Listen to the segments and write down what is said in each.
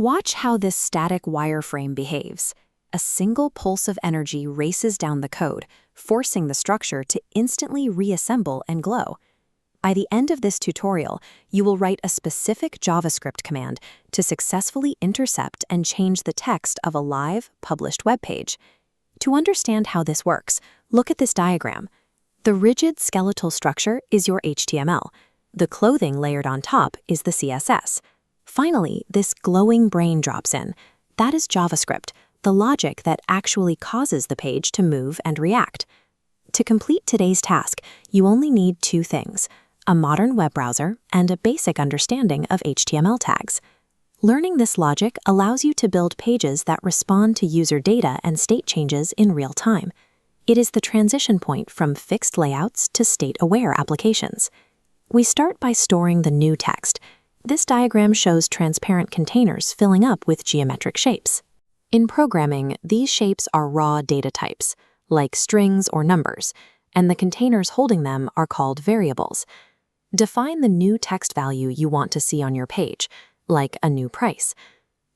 Watch how this static wireframe behaves. A single pulse of energy races down the code, forcing the structure to instantly reassemble and glow. By the end of this tutorial, you will write a specific JavaScript command to successfully intercept and change the text of a live, published web page. To understand how this works, look at this diagram. The rigid skeletal structure is your HTML. The clothing layered on top is the CSS. Finally, this glowing brain drops in. That is JavaScript, the logic that actually causes the page to move and react. To complete today's task, you only need two things: a modern web browser and a basic understanding of HTML tags. Learning this logic allows you to build pages that respond to user data and state changes in real time. It is the transition point from fixed layouts to state-aware applications. We start by storing the new text. This diagram shows transparent containers filling up with geometric shapes. In programming, these shapes are raw data types, like strings or numbers, and the containers holding them are called variables. Define the new text value you want to see on your page, like a new price.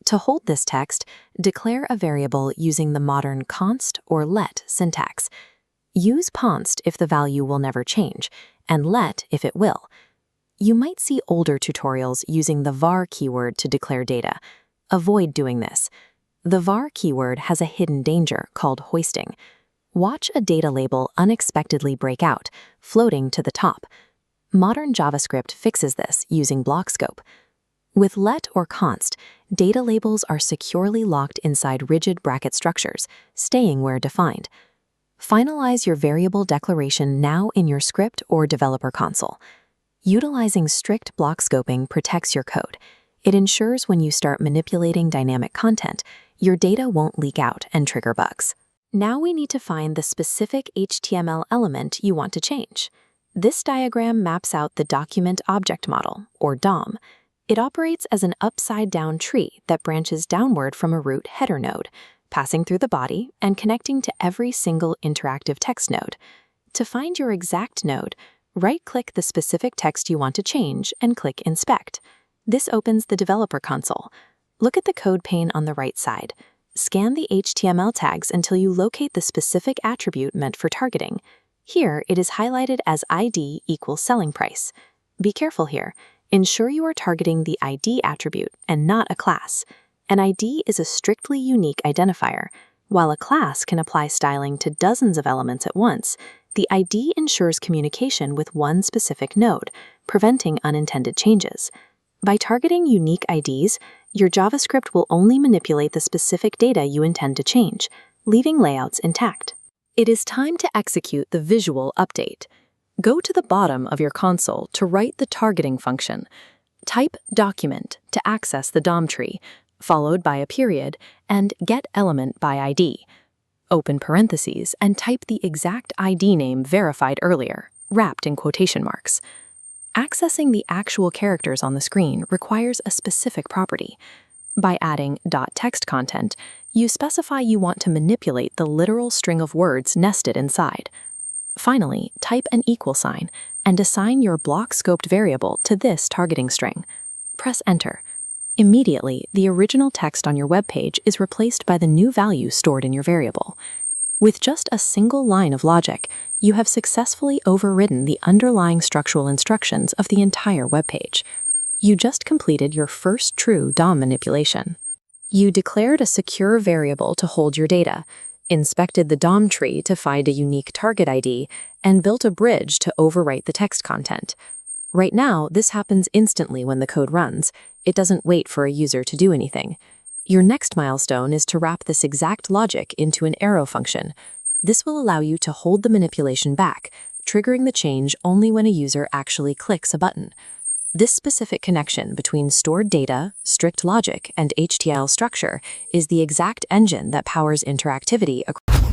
To hold this text, declare a variable using the modern const or let syntax. Use const if the value will never change, and let if it will. You might see older tutorials using the var keyword to declare data. Avoid doing this. The var keyword has a hidden danger called hoisting. Watch a data label unexpectedly break out, floating to the top. Modern JavaScript fixes this using block scope. With let or const, data labels are securely locked inside rigid bracket structures, staying where defined. Finalize your variable declaration now in your script or developer console. Utilizing strict block scoping protects your code. It ensures when you start manipulating dynamic content, your data won't leak out and trigger bugs. Now we need to find the specific HTML element you want to change. This diagram maps out the document object model, or DOM. It operates as an upside-down tree that branches downward from a root header node, passing through the body and connecting to every single interactive text node. To find your exact node, right-click the specific text you want to change and click Inspect. This opens the developer console. Look at the code pane on the right side. Scan the HTML tags until you locate the specific attribute meant for targeting. Here, it is highlighted as ID equals selling price. Be careful here. Ensure you are targeting the ID attribute and not a class. An ID is a strictly unique identifier. While a class can apply styling to dozens of elements at once, the ID ensures communication with one specific node, preventing unintended changes. By targeting unique IDs, your JavaScript will only manipulate the specific data you intend to change, leaving layouts intact. It is time to execute the visual update. Go to the bottom of your console to write the targeting function. Type document to access the DOM tree, followed by a period, and getElement by ID. Open parentheses and type the exact ID name verified earlier, wrapped in quotation marks. Accessing the actual characters on the screen requires a specific property. By adding .text content, you specify you want to manipulate the literal string of words nested inside. Finally, type an equal sign and assign your block-scoped variable to this targeting string. Press Enter. Immediately, the original text on your web page is replaced by the new value stored in your variable. With just a single line of logic, you have successfully overridden the underlying structural instructions of the entire web page. You just completed your first true DOM manipulation. You declared a secure variable to hold your data, inspected the DOM tree to find a unique target ID, and built a bridge to overwrite the text content. Right now, this happens instantly when the code runs. It doesn't wait for a user to do anything. Your next milestone is to wrap this exact logic into an arrow function. This will allow you to hold the manipulation back, triggering the change only when a user actually clicks a button. This specific connection between stored data, strict logic, and HTML structure is the exact engine that powers interactivity across